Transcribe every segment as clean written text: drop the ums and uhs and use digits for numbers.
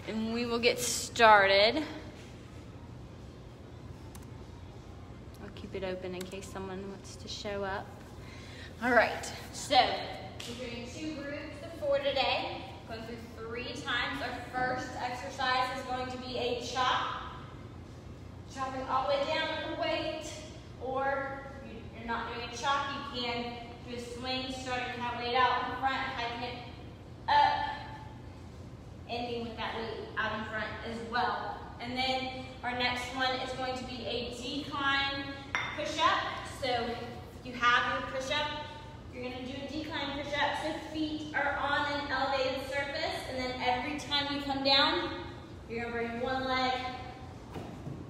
And we will get started. I'll keep it open in case someone wants to show up. All right, so we're doing 2 groups of 4 today. Going through 3 times. Our first exercise is going to be a chop. Chopping all the way down with the weight, or if you're not doing a chop, you can do a swing, starting that weight out in front, hiking it up, ending with that weight out in front as well. And then our next one is going to be a decline push-up. So if you have your push-up, you're going to do a decline push-up. So feet are on an elevated surface, and then every time you come down, you're going to bring one leg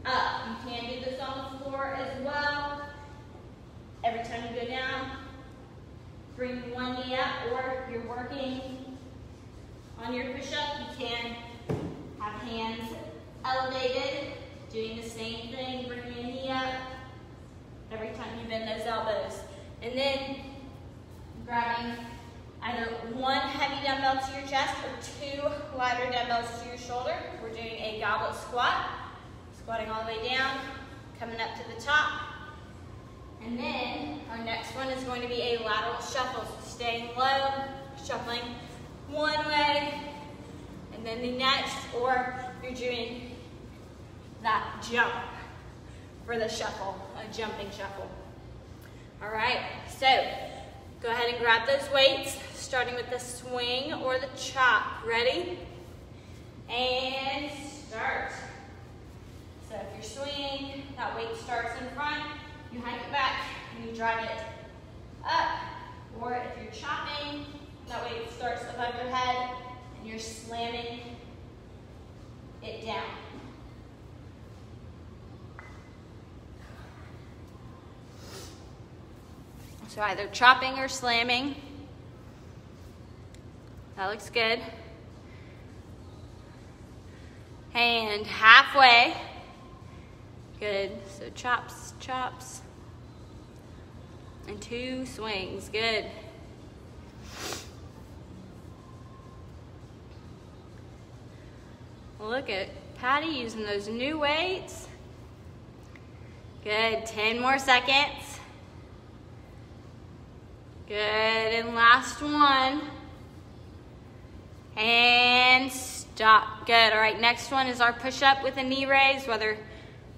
up. You can do this on the floor as well. Every time you go down, bring one knee up, or if you're working on your push-up, you can have hands elevated, doing the same thing, bringing your knee up every time you bend those elbows. And then grabbing either 1 heavy dumbbell to your chest or 2 lighter dumbbells to your shoulder. We're doing a goblet squat. Squatting all the way down, coming up to the top. And then our next one is going to be a lateral shuffle. So staying low, shuffling one leg, and then the next, or you're doing that jump for the shuffle, a jumping shuffle. All right, so go ahead and grab those weights, starting with the swing or the chop. Ready? And start. So if you're swinging, that weight starts in front, you hike it back, and you drive it up. Or if you're chopping, that weight starts above your head, and you're slamming it down. So either chopping or slamming. That looks good. And halfway. Good, so chops, chops, and 2 swings, good. Look at Patty using those new weights. Good, 10 more seconds. Good, and last one. And stop, good. All right, next one is our push-up with a knee raise,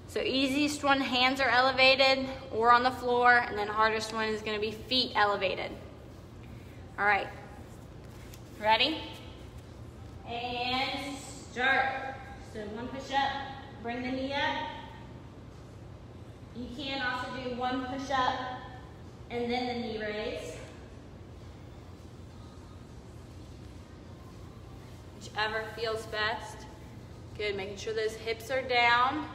so easiest one, hands are elevated or on the floor, and then hardest one is going to be feet elevated. All right, ready? And start. So 1 push-up, bring the knee up. You can also do 1 push-up and then the knee raise. Whichever feels best. Good, making sure those hips are down.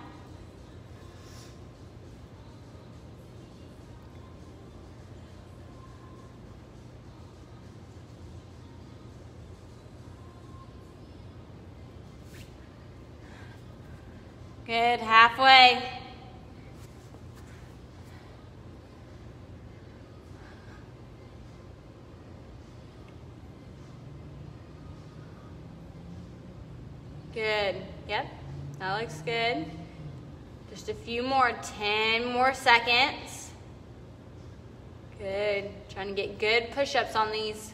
Good, halfway. Good, yep, that looks good. Just a few more, 10 more seconds. Good, trying to get good push-ups on these.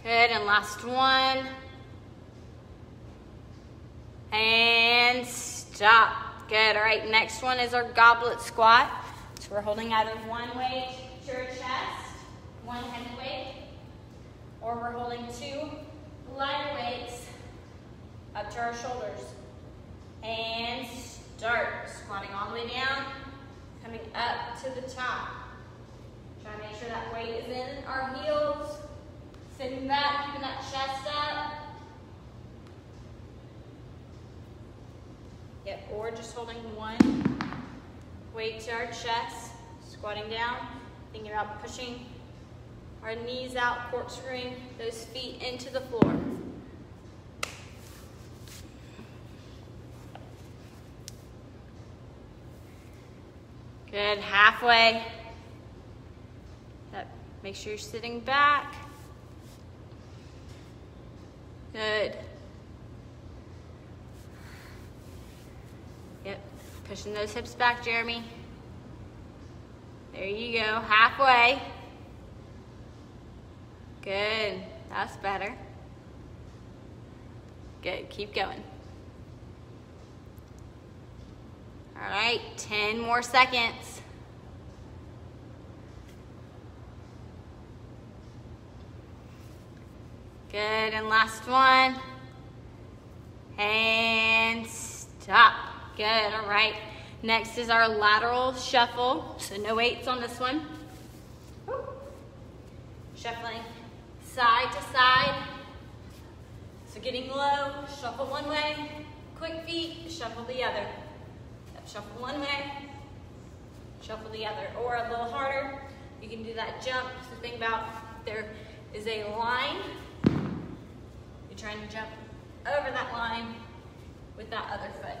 Good, and last one. And stop. Good, all right, next one is our goblet squat. So we're holding either 1 weight to our chest, 1 heavy weight, or we're holding 2 lighter weights up to our shoulders. And start. Squatting all the way down, coming up to the top. Try to make sure that weight is in our heels. Sitting back, keeping that chest up. Yep, or just holding 1 weight to our chest, squatting down, thinking about pushing our knees out, corkscrewing those feet into the floor. Good, halfway. Make sure you're sitting back. Good. Yep, pushing those hips back, Jeremy. There you go, halfway. Good, that's better. Good, keep going. All right, 10 more seconds. Good, and last one. And stop. Good, all right. Next is our lateral shuffle, so no weights on this one. Woo. Shuffling side to side. So getting low, shuffle one way, quick feet, shuffle the other. Shuffle one way, shuffle the other. Or a little harder, you can do that jump. So think about there is a line. You're trying to jump over that line with that other foot.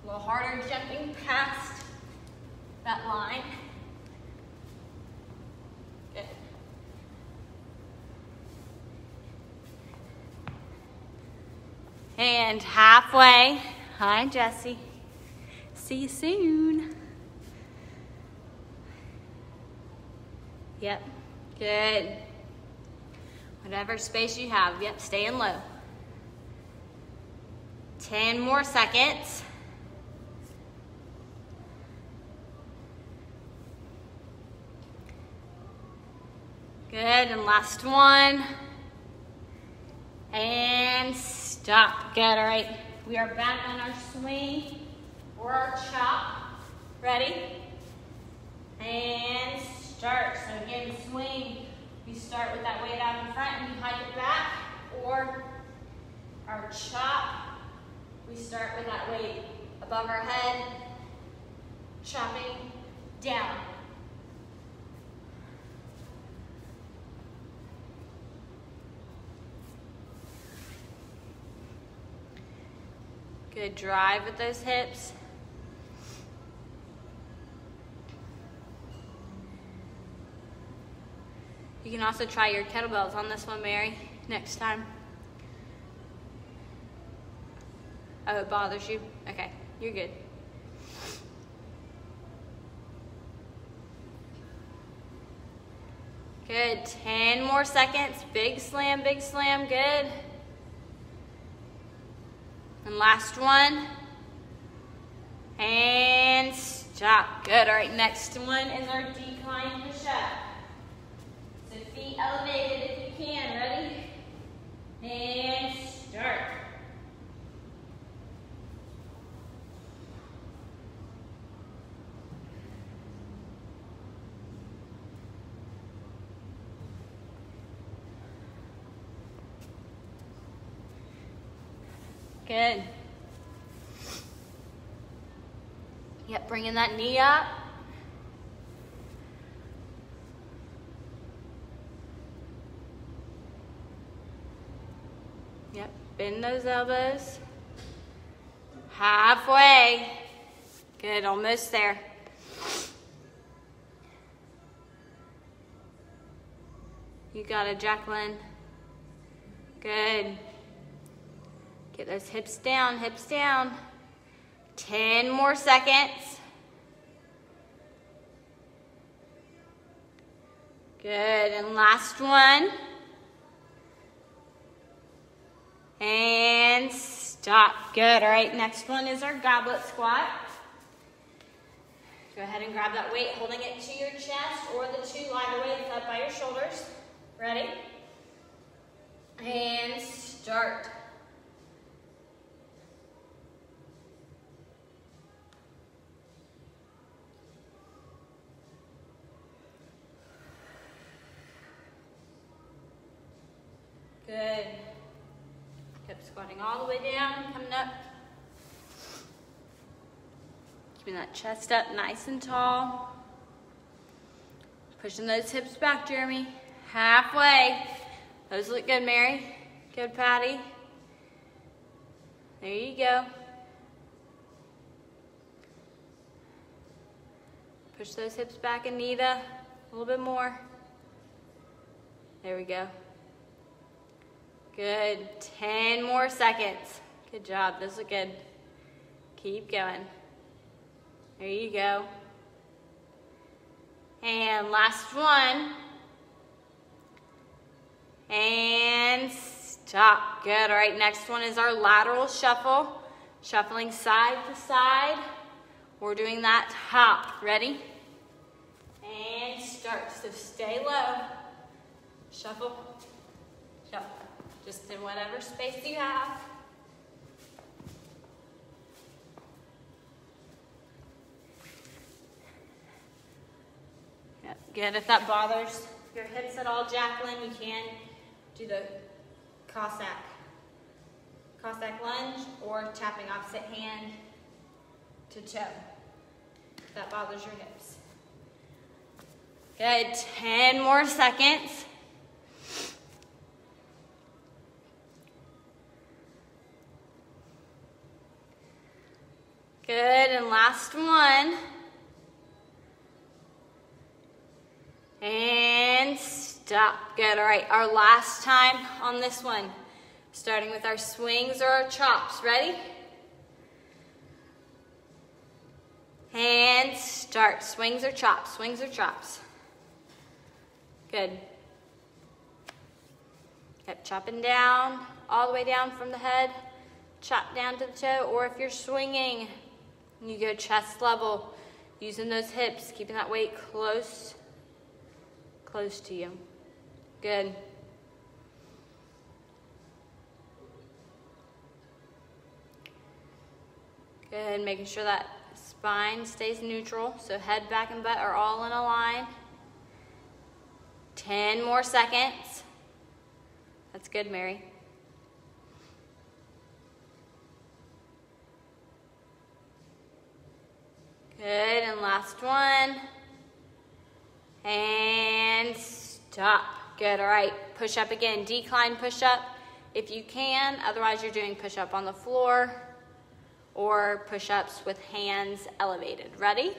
A little harder jumping past that line. Good. And halfway. Hi, Jesse. See you soon. Yep, good. Whatever space you have, yep, staying low. 10 more seconds. Good, and last one. And stop. Good, all right. We are back on our swing or our chop. Ready? And start. So again, swing. You start with that weight out in front and you hike it back. Or our chop, we start with that weight above our head, chopping down. Good drive with those hips. You can also try your kettlebells on this one, Mary, next time. Oh, it bothers you? Okay, you're good. Good, 10 more seconds. Big slam, good. And last one. And stop. Good. All right, next one is our decline push-up. So feet elevated if you can. Ready? And start. Good. Yep, bringing that knee up. Yep, bend those elbows. Halfway. Good, almost there. You got it, Jacqueline. Good. Get those hips down, hips down. 10 more seconds. Good, and last one. And stop. Good, all right, next one is our goblet squat. Go ahead and grab that weight, holding it to your chest or the two lighter weights up by your shoulders. Ready? And start. Good. Keep squatting all the way down, coming up. Keeping that chest up nice and tall. Pushing those hips back, Jeremy. Halfway. Those look good, Mary. Good, Patty. There you go. Push those hips back, Anita. A little bit more. There we go. Good, 10 more seconds. Good job, this is good. Keep going. There you go. And last one. And stop, good. All right, next one is our lateral shuffle. Shuffling side to side. We're doing that hop, ready? And start, so stay low. Shuffle, shuffle. Just in whatever space you have. Yep, good. If that bothers your hips at all, Jacqueline, you can do the Cossack lunge or tapping opposite hand to toe. If that bothers your hips. Good, 10 more seconds. Good, and last one. And stop. Good, all right, our last time on this one. Starting with our swings or our chops, ready? And start, swings or chops, swings or chops. Good. Keep chopping down, all the way down from the head. Chop down to the toe, or if you're swinging, you go chest level, using those hips, keeping that weight close to you. Good. Good, making sure that spine stays neutral, so head, back, and butt are all in a line. 10 more seconds. That's good, Mary. Good, and last one. And stop. Good, all right, push up again, decline push up if you can, otherwise you're doing push up on the floor or push ups with hands elevated. Ready?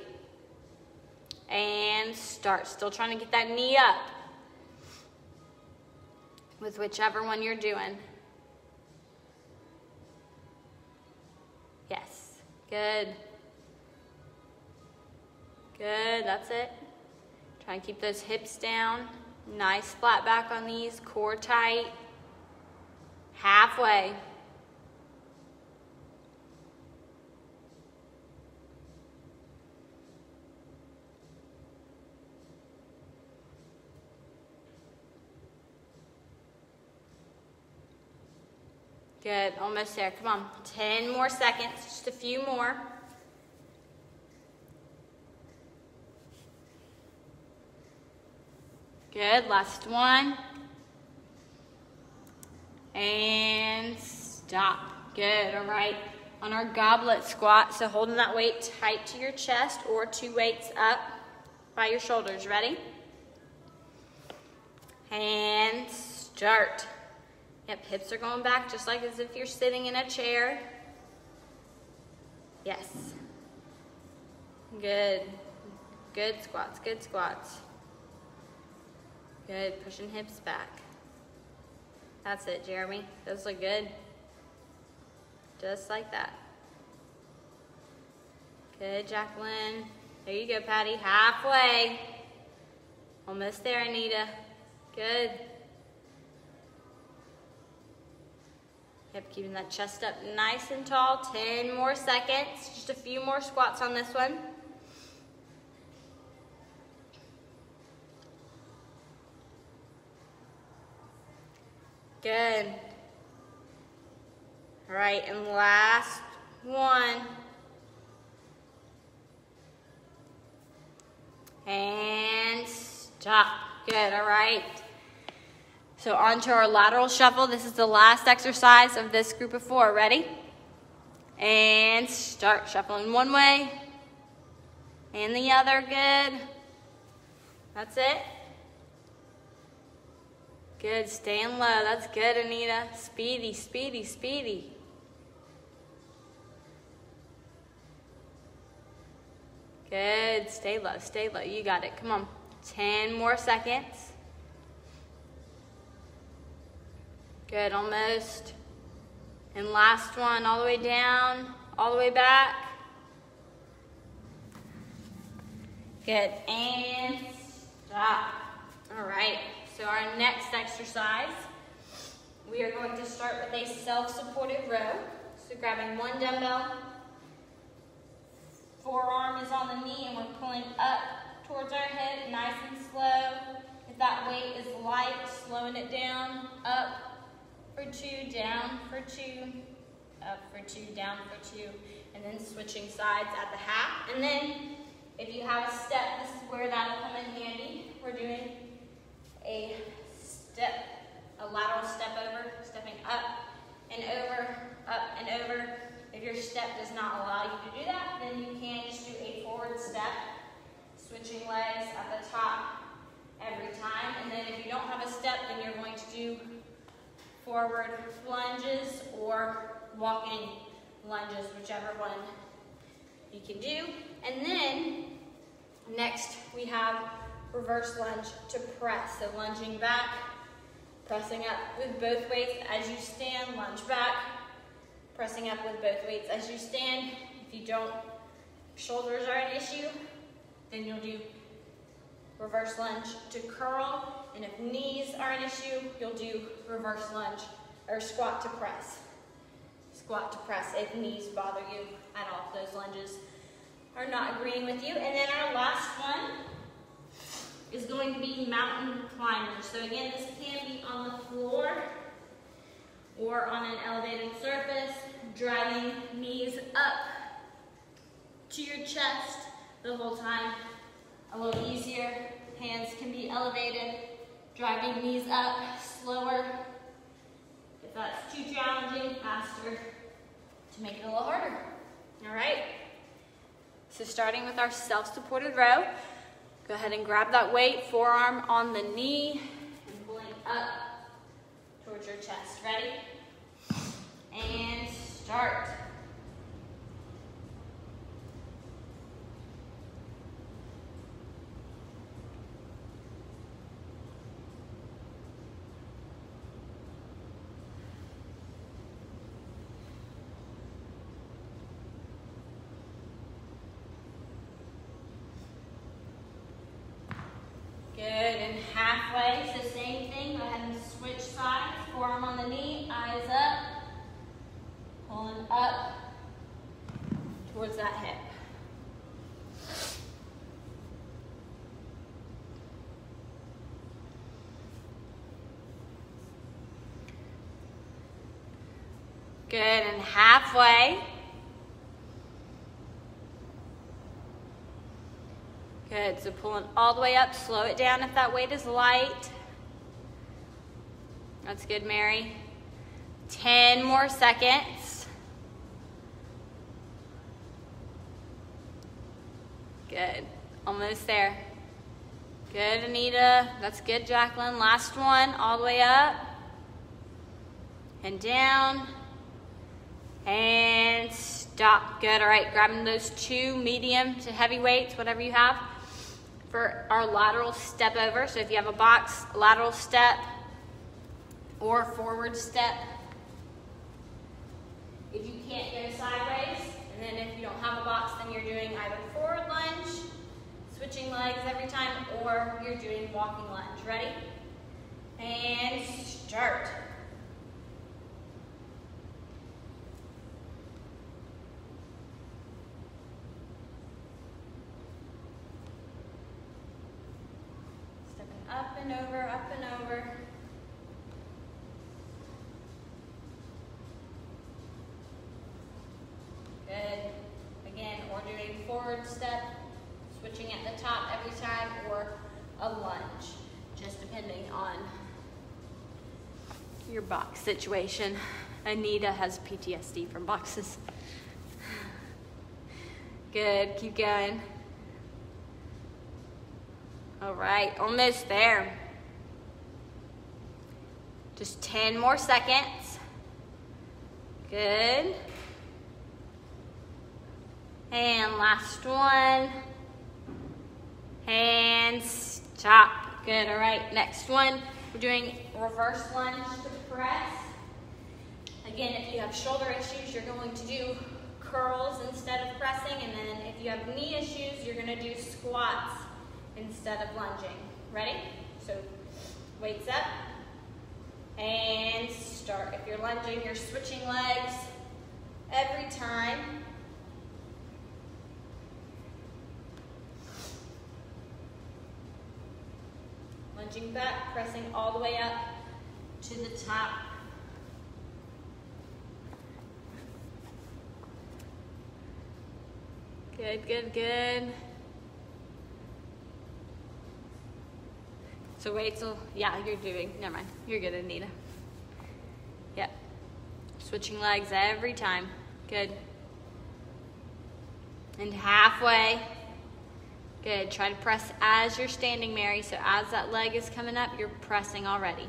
And start, still trying to get that knee up with whichever one you're doing. Yes, good. Good, that's it. Try and keep those hips down. Nice flat back on these, core tight. Halfway. Good, almost there, come on. 10 more seconds, just a few more. Good, last one. And stop. Good, all right. On our goblet squat, so holding that weight tight to your chest or 2 weights up by your shoulders. Ready? And start. Yep, hips are going back just like as if you're sitting in a chair. Yes. Good. Good squats, good squats. Good, pushing hips back. That's it, Jeremy. Those look good. Just like that. Good, Jacqueline. There you go, Patty. Halfway. Almost there, Anita. Good. Yep, keeping that chest up nice and tall. 10 more seconds. Just a few more squats on this one. Good. All right, and last one. And stop. Good, all right. So on to our lateral shuffle. This is the last exercise of this group of 4. Ready? And start. Shuffling one way and the other. Good. That's it. Good, staying low. That's good, Anita. Speedy, speedy, speedy. Good, stay low, stay low. You got it, come on. 10 more seconds. Good, almost. And last one, all the way down, all the way back. Good, and stop. All right, so our next exercise, we are going to start with a self-supported row. So grabbing one dumbbell, forearm is on the knee, and we're pulling up towards our hip, nice and slow. If that weight is light, slowing it down, up for 2, down for 2, up for 2, down for 2, and then switching sides at the half. And then if you have a step, this is where that'll come in handy. We're doing a step, a lateral step over, stepping up and over, up and over. If your step does not allow you to do that, then you can just do a forward step, switching legs at the top every time. And then if you don't have a step, then you're going to do forward lunges or walking lunges, whichever one you can do. And then next we have reverse lunge to press. So lunging back, pressing up with both weights as you stand, lunge back, pressing up with both weights as you stand. If you don't, shoulders are an issue, then you'll do reverse lunge to curl. And if knees are an issue, you'll do reverse lunge or squat to press. Squat to press if knees bother you at all. Those lunges are not agreeing with you. And then our last one is going to be mountain climbers. So again, this can be on the floor or on an elevated surface, driving knees up to your chest the whole time. A little easier, hands can be elevated, driving knees up, slower. If that's too challenging, faster to make it a little harder. All right, so starting with our self-supported row, go ahead and grab that weight, forearm on the knee, and pulling up towards your chest. Ready? And start. Good, and halfway, so same thing, go ahead and switch sides, forearm on the knee, eyes up, pulling up towards that hip. Good, and halfway. Good, so pulling all the way up, slow it down if that weight is light. That's good, Mary. 10 more seconds. Good, almost there. Good, Anita. That's good, Jacqueline. Last one, all the way up and down and stop. Good, all right, grabbing those 2 medium to heavy weights, whatever you have, for our lateral step over. So if you have a box, lateral step or forward step. If you can't go sideways, and then if you don't have a box, then you're doing either forward lunge, switching legs every time, or you're doing walking lunge. Ready? And start. Up and over, up and over. Good. Again, or doing forward step, switching at the top every time, or a lunge, just depending on your box situation. Anita has PTSD from boxes. Good, keep going. All right, almost there. Just 10 more seconds. Good. And last one. And stop. Good, all right, next one. we're doing reverse lunge to press. Again, if you have shoulder issues, you're going to do curls instead of pressing, and then if you have knee issues, you're gonna do squats instead of lunging. Ready? So weights up, and start. If you're lunging, you're switching legs every time. Lunging back, pressing all the way up to the top. Good, good, good. So weights will, yeah, you're doing, never mind. You're good, Anita. Yep. Switching legs every time. Good. And halfway. Good. Try to press as you're standing, Mary. So as that leg is coming up, you're pressing already.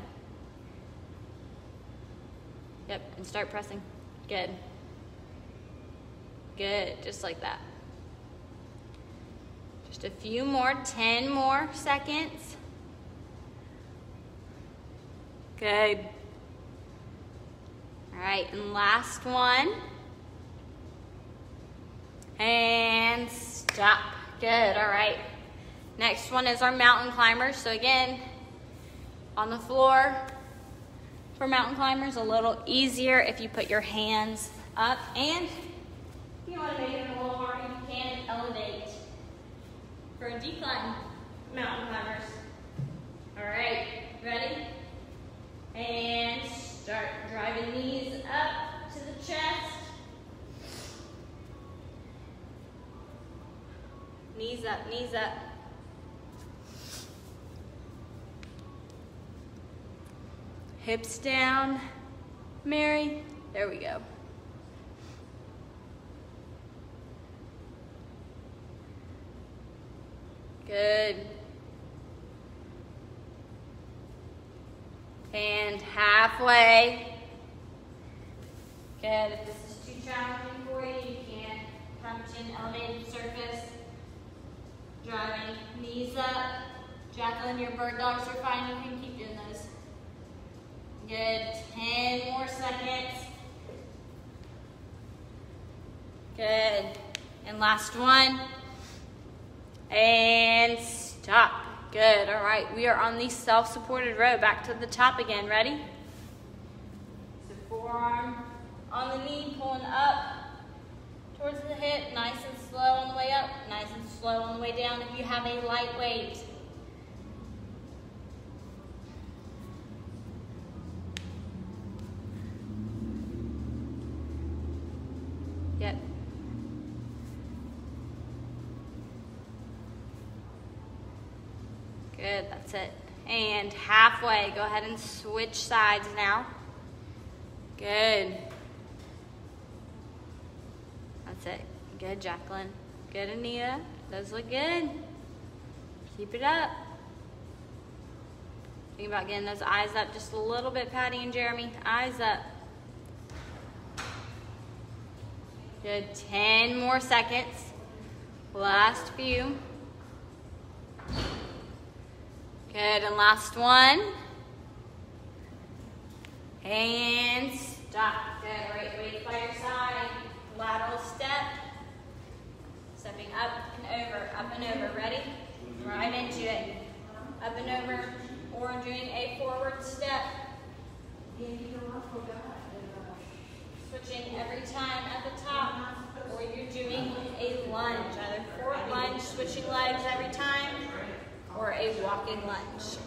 Yep, and start pressing. Good. Good, just like that. Just a few more, 10 more seconds. Good. All right, and last one. And stop. Good, all right. Next one is our mountain climbers. So again, on the floor for mountain climbers, a little easier if you put your hands up. And if you want to make it a little harder, you can elevate. For a decline, mountain climbers. All right, ready? And start driving knees up to the chest. Knees up, knees up. Hips down, Mary. There we go. Good. And halfway. Good. If this is too challenging for you, you can come to an elevated surface. Driving knees up. Jacqueline, your bird dogs are fine. You can keep doing those. Good. 10 more seconds. Good. And last one. And stop. Good. All right. We are on the self-supported row. Back to the top again. Ready? So forearm on the knee, pulling up towards the hip. Nice and slow on the way up. Nice and slow on the way down if you have a light weight. Yep. Good, that's it. And halfway, go ahead and switch sides now. Good. That's it. Good, Jacqueline. Good, Anita. Those look good. Keep it up. Think about getting those eyes up just a little bit, Patty and Jeremy. Eyes up. Good, 10 more seconds. Last few. Good, and last one. And stop. Good, right, weight by your side. Lateral step. Stepping up and over. Ready? Right into it. Up and over, or doing a forward step. Switching every time at the top, or you're doing a lunge. Either forward lunge, switching legs every time, or a walking lunge.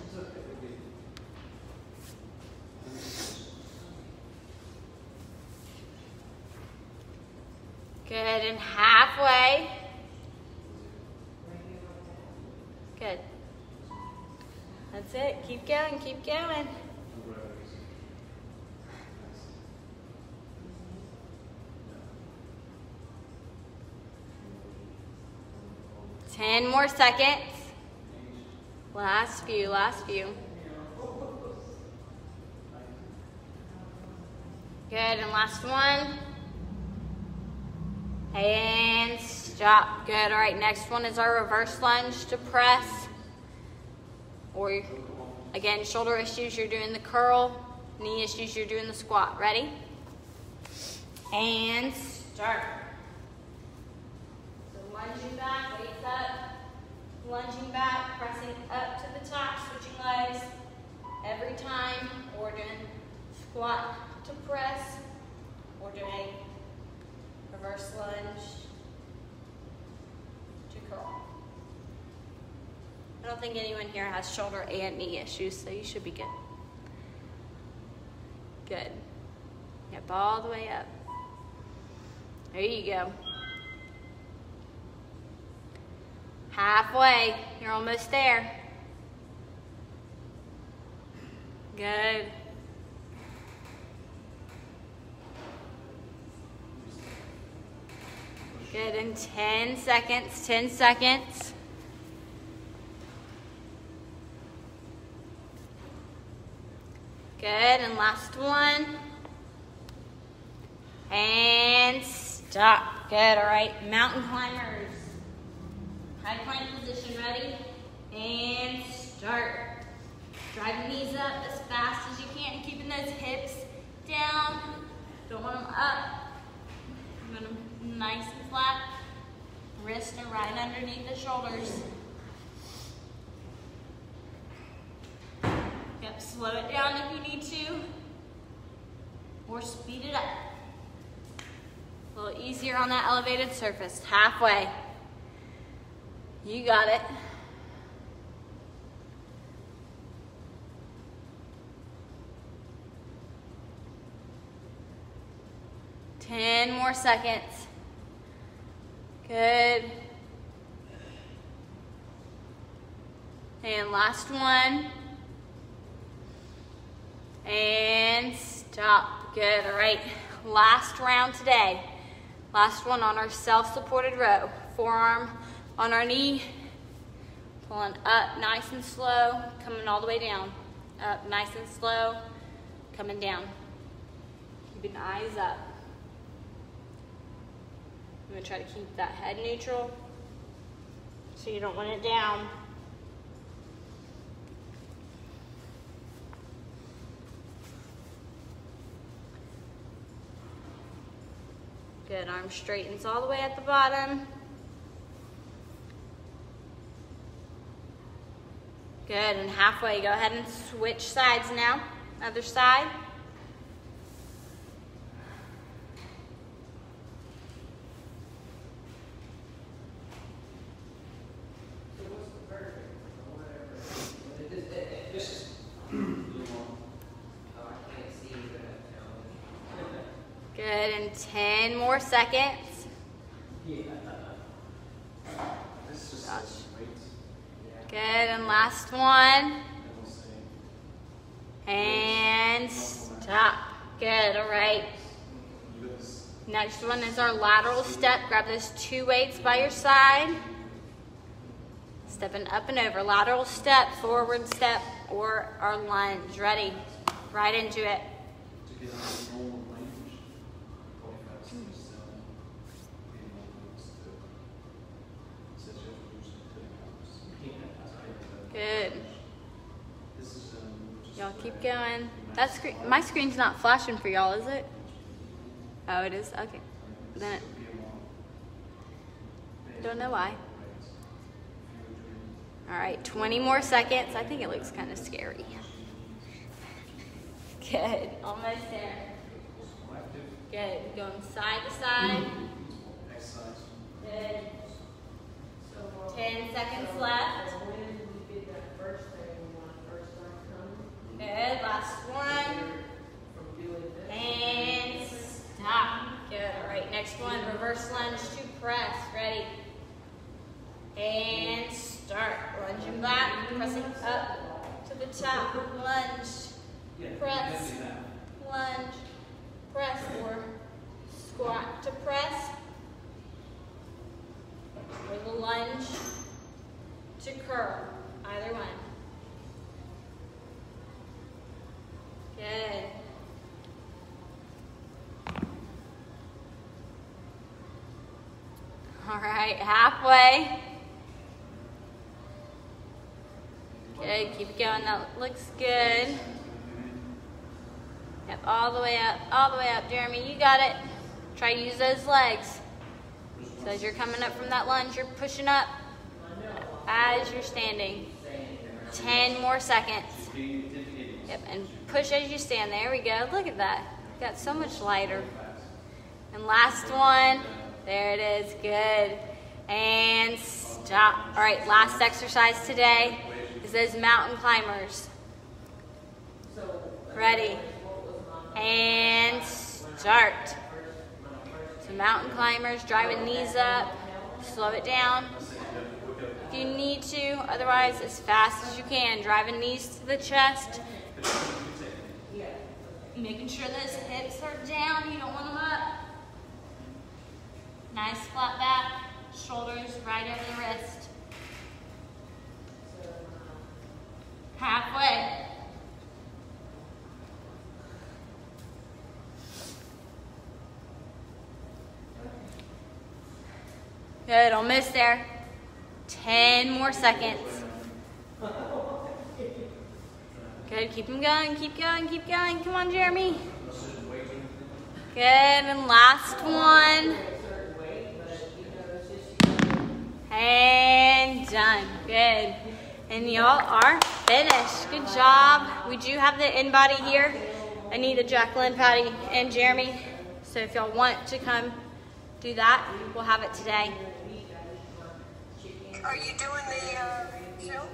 Good, and halfway. Good. That's it. Keep going, keep going. Ten more seconds. Last few, last few. Good, and last one. And stop. Good, all right, next one is our reverse lunge to press. Or again, shoulder issues, you're doing the curl. Knee issues, you're doing the squat. Ready? And start. So lunging back, weights up. Lunging back, pressing up to the top, switching legs every time. Or doing squat to press. Or doing reverse lunge to curl. I don't think anyone here has shoulder and knee issues, so you should be good. Good. Yep, all the way up. There you go. Halfway. You're almost there. Good. Good, in 10 seconds, 10 seconds. Good, and last one. And stop. Good, all right, mountain climbers. High plank position, ready? And start. Drive the knees up as fast as you can, keeping those hips down. Don't want them up. You want them nice and flat. Wrists are right underneath the shoulders. Yep, slow it down if you need to, or speed it up. A little easier on that elevated surface, halfway. You got it. Ten more seconds. Good. And last one. And stop. Good, all right. Last round today. Last one on our self-supported row. Forearm on our knee. Pulling up nice and slow. Coming all the way down. Up nice and slow. Coming down. Keeping eyes up. I'm gonna try to keep that head neutral so you don't want it down. Good, arm straightens all the way at the bottom. Good, and halfway, go ahead and switch sides now. Other side. Good, and 10 more seconds. Gosh. Good, and last one. And stop. Good, all right. Next one is our lateral step. Grab those 2 weights by your side. Stepping up and over. Lateral step, forward step, or our lunge. Ready? Right into it. Good. Y'all keep going. That screen, my screen's not flashing for y'all, is it? Oh, it is? Okay. Then don't know why. All right, 20 more seconds. I think it looks kind of scary. Good, almost there. Good, going side to side. Good. 10 seconds left. Good, last one. And stop. Good, all right, next one, reverse lunge to press. Ready? And start. Lunging back, pressing up to the top. Lunge, press, lunge, press, or squat to press. Or the lunge to curl, either one. Good. All right, halfway. Good, Good, keep it going. That looks good. Yep, all the way up, Jeremy. You got it. Try to use those legs. So as you're coming up from that lunge, you're pushing up as you're standing. 10 more seconds. Yep, and push as you stand. There we go. Look at that. Got so much lighter. And last one. There it is. Good. And stop. All right, last exercise today is those mountain climbers. Ready. And start. So mountain climbers, driving knees up. Slow it down if you need to, otherwise as fast as you can. Driving knees to the chest. Making sure those hips are down, you don't want them up. Nice flat back, shoulders right over the wrist. Halfway. Good, almost there. 10 more seconds. Good, keep them going, keep going, keep going. Come on, Jeremy. Good, and last one. And done, good. And y'all are finished, good job. We do have the in-body here. Anita, Jacqueline, Patty, and Jeremy. So if y'all want to come do that, we'll have it today. Are you doing the show?